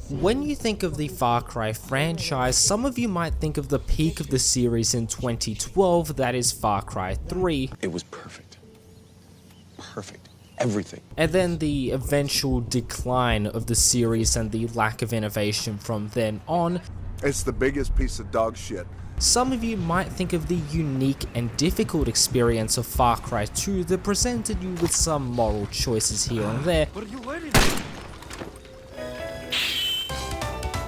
When you think of the Far Cry franchise, some of you might think of the peak of the series in 2012, that is Far Cry 3. It was perfect. Perfect. Everything. And then the eventual decline of the series and the lack of innovation from then on. It's the biggest piece of dog shit. Some of you might think of the unique and difficult experience of Far Cry 2 that presented you with some moral choices here and there. What are you waiting for?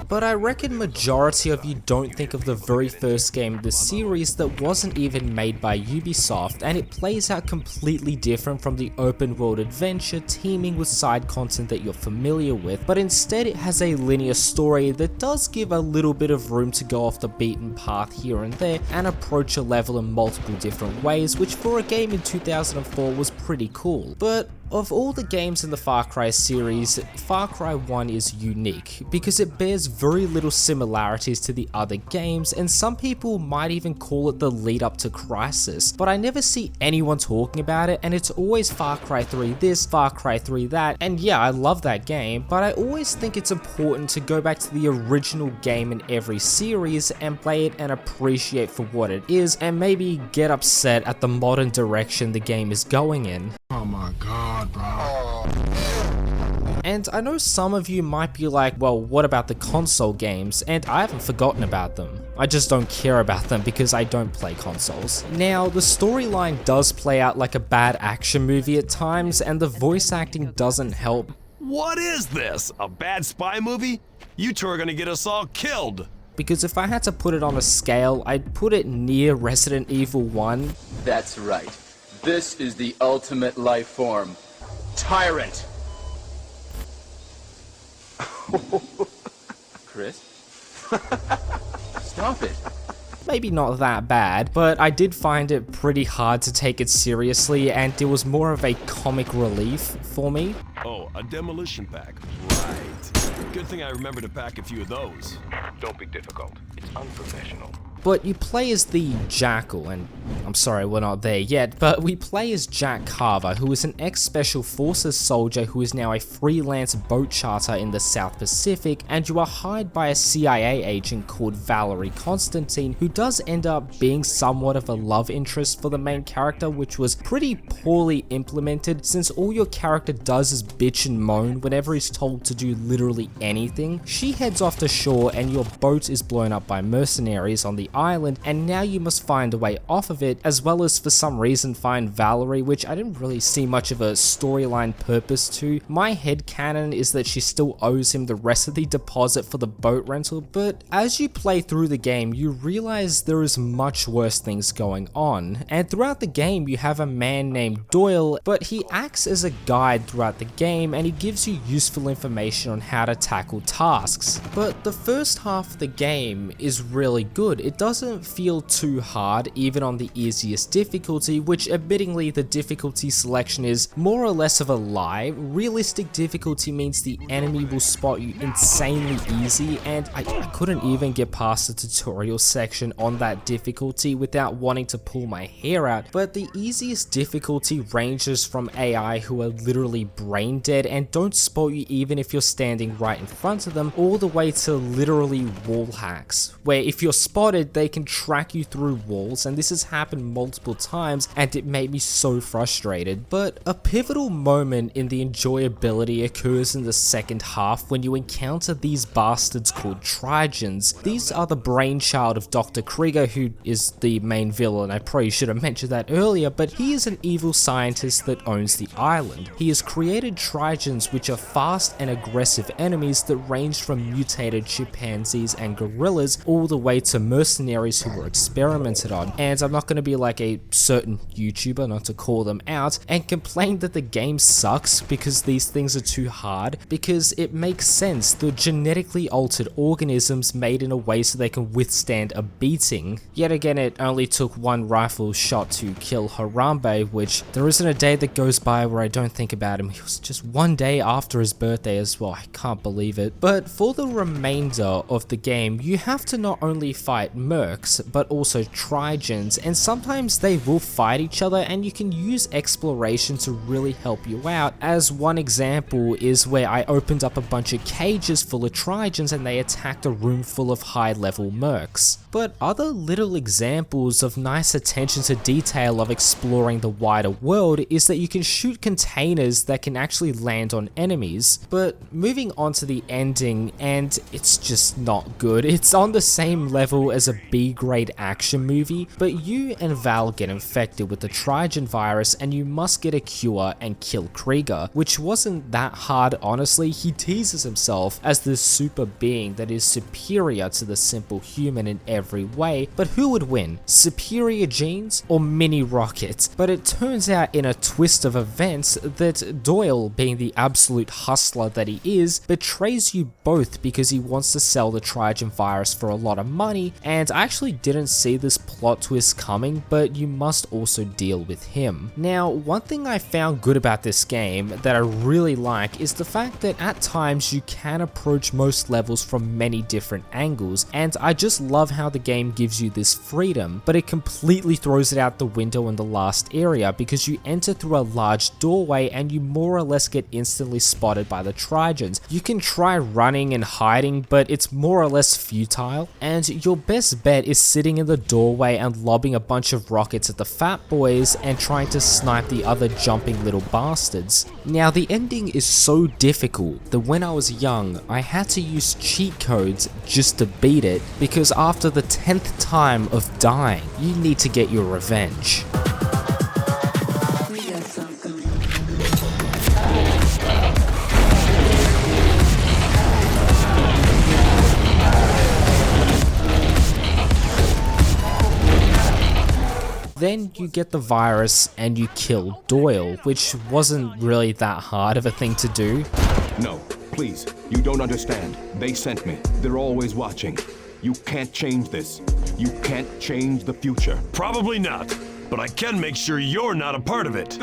But I reckon majority of you don't think of the very first game of the series that wasn't even made by Ubisoft, and it plays out completely different from the open world adventure teeming with side content that you're familiar with, but instead it has a linear story that does give a little bit of room to go off the beaten path here and there and approach a level in multiple different ways, which for a game in 2004 was pretty cool. But of all the games in the Far Cry series, Far Cry 1 is unique because it bears very little similarities to the other games, and some people might even call it the lead up to Crisis, but I never see anyone talking about it, and it's always Far Cry 3 this, Far Cry 3 that, and yeah, I love that game, but I always think it's important to go back to the original game in every series and play it and appreciate for what it is, and maybe get upset at the modern direction the game is going in. Oh my god, bro. And I know some of you might be like, well, what about the console games? And I haven't forgotten about them. I just don't care about them because I don't play consoles. Now, the storyline does play out like a bad action movie at times, and the voice acting doesn't help. What is this? A bad spy movie? You two are gonna get us all killed. Because if I had to put it on a scale, I'd put it near Resident Evil 1. That's right. This is the ultimate life form. Tyrant! Chris? Stop it. Maybe not that bad, but I did find it pretty hard to take it seriously, and it was more of a comic relief for me. Oh, a demolition pack. Right. Good thing I remember to pack a few of those. Don't be difficult. It's unprofessional. But you play as the Jackal, and I'm sorry we're not there yet, but we play as Jack Carver, who is an ex-Special Forces soldier who is now a freelance boat charter in the South Pacific, and you are hired by a CIA agent called Valerie Constantine, who does end up being somewhat of a love interest for the main character, which was pretty poorly implemented since all your character does is bitch and moan whenever he's told to do literally anything. She heads off to shore and your boat is blown up by mercenaries on the island, and now you must find a way off of it, as well as for some reason find Valerie, which I didn't really see much of a storyline purpose to. My headcanon is that she still owes him the rest of the deposit for the boat rental, but as you play through the game you realize there is much worse things going on, and throughout the game you have a man named Doyle, but he acts as a guide throughout the game and he gives you useful information on how to tackle tasks. But the first half of the game is really good. It doesn't feel too hard, even on the easiest difficulty, which admittingly the difficulty selection is more or less of a lie. Realistic difficulty means the enemy will spot you insanely easy, and I couldn't even get past the tutorial section on that difficulty without wanting to pull my hair out. But the easiest difficulty ranges from AI who are literally brain dead and don't spot you even if you're standing right in front of them, all the way to literally wall hacks, where if you're spotted they can track you through walls, and this has happened multiple times and it made me so frustrated. But a pivotal moment in the enjoyability occurs in the second half when you encounter these bastards called Trigens. These are the brainchild of Dr. Krieger, who is the main villain. I probably should have mentioned that earlier, but he is an evil scientist that owns the island. He has created Trigens, which are fast and aggressive enemies that range from mutated chimpanzees and gorillas all the way to mercenaries who were experimented on. And I'm not going to be like a certain YouTuber, not to call them out, and complain that the game sucks because these things are too hard, because it makes sense. They're genetically altered organisms made in a way so they can withstand a beating. Yet again, it only took one rifle shot to kill Harambe, which there isn't a day that goes by where I don't think about him. It was just one day after his birthday as well. I can't believe it. But for the remainder of the game, you have to not only fight mercs, but also Trigens, and sometimes they will fight each other, and you can use exploration to really help you out, as one example is where I opened up a bunch of cages full of Trigens and they attacked a room full of high level mercs. But other little examples of nice attention to detail of exploring the wider world is that you can shoot containers that can actually land on enemies. But moving on to the ending, and it's just not good. It's on the same level as a B-grade action movie, but you and Val get infected with the Trigen virus and you must get a cure and kill Krieger, which wasn't that hard honestly. He teases himself as this super being that is superior to the simple human in every way, but who would win? Superior genes or mini rockets? But it turns out in a twist of events that Doyle, being the absolute hustler that he is, betrays you both because he wants to sell the Trigen virus for a lot of money, and I actually didn't see this plot twist coming, but you must also deal with him. Now, one thing I found good about this game that I really like is the fact that at times you can approach most levels from many different angles, and I just love how the game gives you this freedom, but it completely throws it out the window in the last area because you enter through a large doorway and you more or less get instantly spotted by the Trigens. You can try running and hiding, but it's more or less futile, and your best bet is sitting in the doorway and lobbing a bunch of rockets at the fat boys and trying to snipe the other jumping little bastards. Now, the ending is so difficult that when I was young, I had to use cheat codes just to beat it, because after the 10th time of dying, you need to get your revenge. Then you get the virus and you kill Doyle, which wasn't really that hard of a thing to do. No, please, you don't understand. They sent me. They're always watching. You can't change this. You can't change the future. Probably not, but I can make sure you're not a part of it.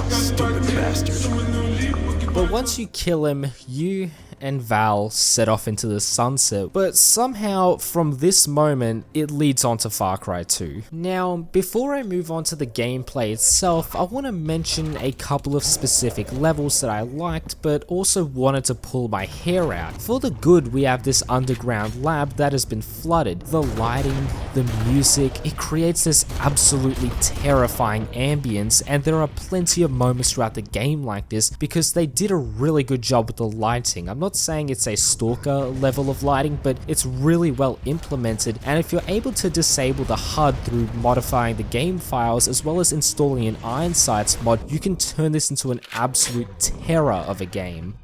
Stupid bastard. But once you kill him, you and Val set off into the sunset, but somehow from this moment it leads on to Far Cry 2. Now, before I move on to the gameplay itself, I want to mention a couple of specific levels that I liked but also wanted to pull my hair out. For the good, we have this underground lab that has been flooded. The lighting, the music, it creates this absolutely terrifying ambience, and there are plenty of moments throughout the game like this because they did a really good job with the lighting. I'm not saying it's a stalker level of lighting, but it's really well implemented, and if you're able to disable the HUD through modifying the game files as well as installing an Iron Sights mod, you can turn this into an absolute terror of a game.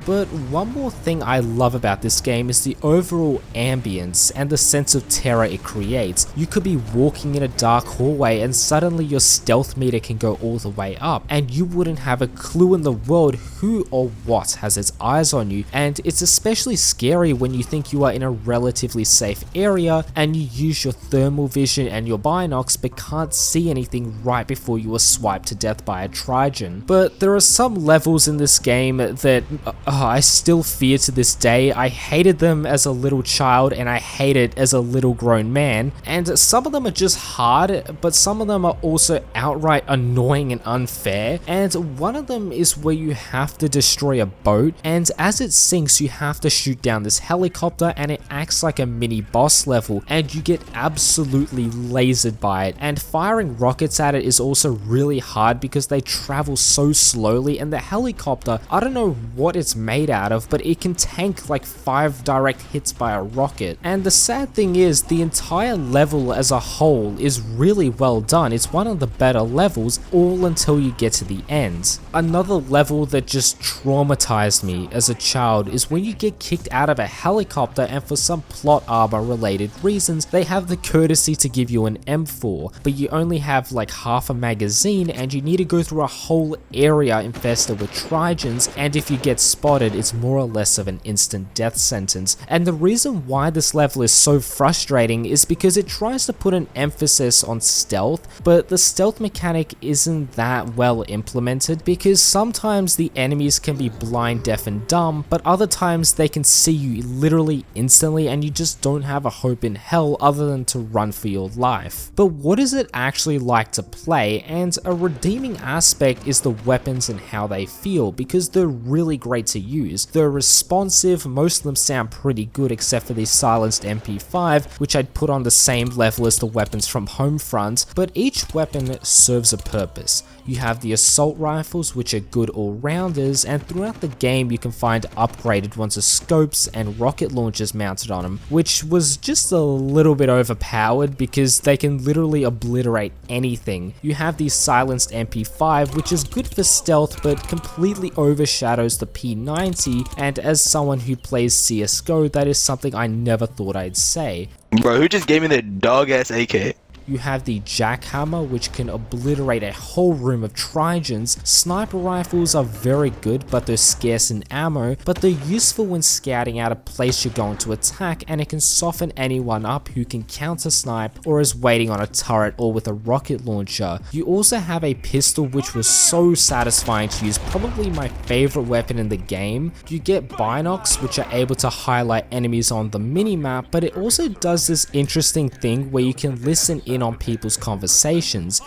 But one more thing I love about this game is the overall ambience and the sense of terror it creates. You could be walking in a dark hallway and suddenly your stealth meter can go all the way up, and you wouldn't have a clue in the world who or what has its eyes on you, and it's especially scary when you think you are in a relatively safe area and you use your thermal vision and your binocs but can't see anything right before you are swiped to death by a Trigen. But there are some levels in this game that I still fear to this day. I hated them as a little child and I hate it as a little grown man, and some of them are just hard, but some of them are also outright annoying and unfair, and one of them is where you have to destroy a boat, and as it sinks you have to shoot down this helicopter, and it acts like a mini boss level and you get absolutely lasered by it, and firing rockets at it is also really hard because they travel so slowly, and the helicopter, I don't know what it's made out of, but it can tank like 5 direct hits by a rocket. And the sad thing is, the entire level as a whole is really well done. It's one of the better levels, all until you get to the end. Another level that just traumatized me as a child is when you get kicked out of a helicopter and for some plot armor related reasons, they have the courtesy to give you an M4, but you only have like half a magazine and you need to go through a whole area infested with Trigens, and if you get spotted, spotted, it's more or less of an instant death sentence. And the reason why this level is so frustrating is because it tries to put an emphasis on stealth, but the stealth mechanic isn't that well implemented, because sometimes the enemies can be blind, deaf and dumb, but other times they can see you literally instantly and you just don't have a hope in hell other than to run for your life. But what is it actually like to play? And a redeeming aspect is the weapons and how they feel, because they're really great to use. They're responsive, most of them sound pretty good except for the silenced MP5, which I'd put on the same level as the weapons from Homefront, but each weapon serves a purpose. You have the assault rifles, which are good all-rounders, and throughout the game you can find upgraded ones with scopes and rocket launchers mounted on them, which was just a little bit overpowered because they can literally obliterate anything. You have the silenced MP5, which is good for stealth but completely overshadows the P90, and as someone who plays CSGO, that is something I never thought I'd say. Bro, who just gave me that dog-ass AK? You have the jackhammer, which can obliterate a whole room of Trigens. Sniper rifles are very good, but they're scarce in ammo, but they're useful when scouting out a place you're going to attack, and it can soften anyone up who can counter snipe or is waiting on a turret or with a rocket launcher. You also have a pistol, which was so satisfying to use, probably my favorite weapon in the game. You get binocs, which are able to highlight enemies on the minimap, but it also does this interesting thing where you can listen in on people's conversations.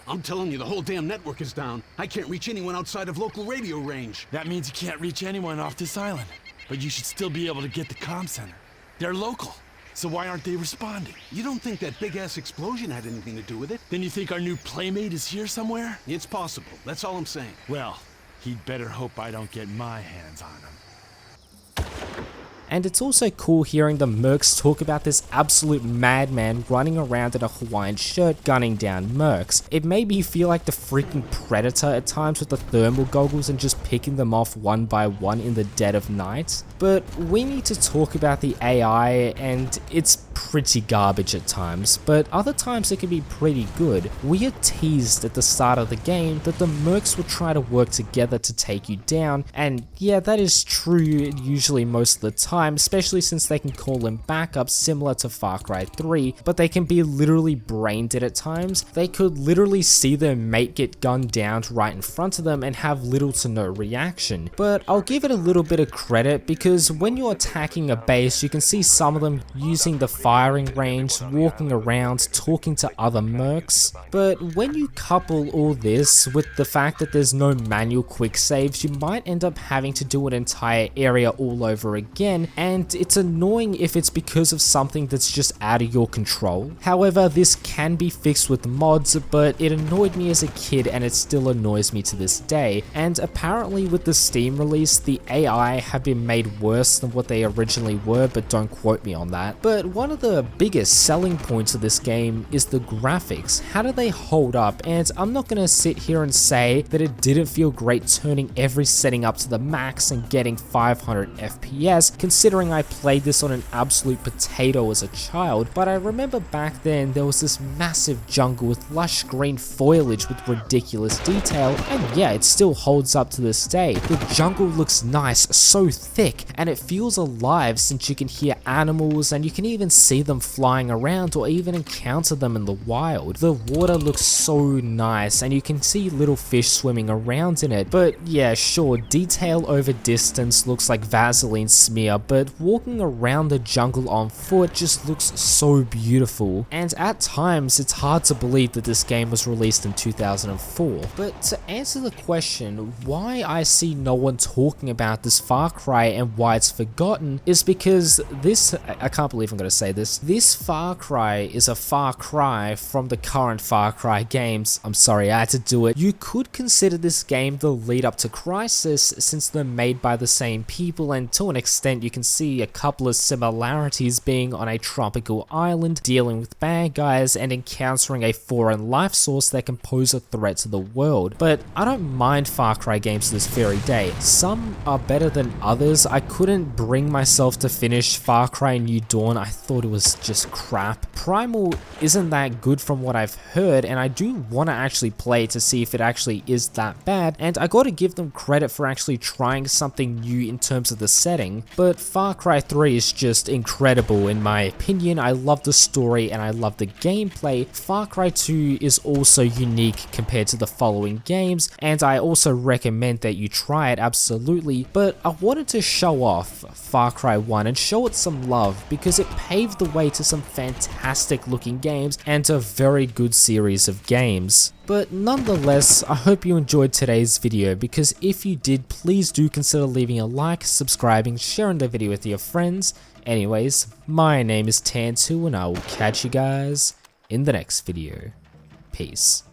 I'm telling you, the whole damn network is down. I can't reach anyone outside of local radio range. That means you can't reach anyone off this island. But you should still be able to get the comm center. They're local. So why aren't they responding? You don't think that big-ass explosion had anything to do with it? Then you think our new playmate is here somewhere? It's possible. That's all I'm saying. Well, he'd better hope I don't get my hands on him. And it's also cool hearing the mercs talk about this absolute madman running around in a Hawaiian shirt gunning down mercs. It made me feel like the freaking Predator at times with the thermal goggles and just picking them off one by one in the dead of night. But we need to talk about the AI, and it's pretty garbage at times, but other times it can be pretty good. We are teased at the start of the game that the mercs will try to work together to take you down, and yeah, that is true usually most of the time, especially since they can call in backups similar to Far Cry 3, but they can be literally brain dead at times. They could literally see their mate get gunned down right in front of them and have little to no reaction. But I'll give it a little bit of credit, because when you're attacking a base, you can see some of them using the firing range, walking around, talking to other mercs. But when you couple all this with the fact that there's no manual quick saves, you might end up having to do an entire area all over again, and it's annoying if it's because of something that's just out of your control. However, this can be fixed with mods, but it annoyed me as a kid and it still annoys me to this day. And apparently with the Steam release, the AI have been made worse than what they originally were, but don't quote me on that. But one of the biggest selling points of this game is the graphics. How do they hold up? And I'm not gonna sit here and say that it didn't feel great turning every setting up to the max and getting 500 FPS, considering I played this on an absolute potato as a child, but I remember back then there was this massive jungle with lush green foliage with ridiculous detail, and yeah, it still holds up to this day. The jungle looks nice, so thick, and it feels alive since you can hear animals and you can even see them flying around or even encounter them in the wild. The water looks so nice and you can see little fish swimming around in it, but yeah, sure, detail over distance looks like Vaseline smear, but walking around the jungle on foot just looks so beautiful. And at times it's hard to believe that this game was released in 2004. But to answer the question why I see no one talking about this Far Cry and why it's forgotten is because this, I can't believe I'm going to say this Far Cry is a far cry from the current Far Cry games. I'm sorry, I had to do it. You could consider this game the lead up to Crysis, since they're made by the same people, and to an extent you can can see a couple of similarities, being on a tropical island, dealing with bad guys, and encountering a foreign life source that can pose a threat to the world. But I don't mind Far Cry games to this very day. Some are better than others. I couldn't bring myself to finish Far Cry New Dawn. I thought it was just crap. Primal isn't that good from what I've heard, and I do want to actually play to see if it actually is that bad, and I gotta give them credit for actually trying something new in terms of the setting. But Far Cry 3 is just incredible in my opinion. I love the story and I love the gameplay. Far Cry 2 is also unique compared to the following games, and I also recommend that you try it, absolutely. But I wanted to show off Far Cry 1 and show it some love because it paved the way to some fantastic looking games and a very good series of games. But nonetheless, I hope you enjoyed today's video, because if you did, please do consider leaving a like, subscribing, sharing the video with your friends. Anyways, my name is Tan2 and I will catch you guys in the next video. Peace.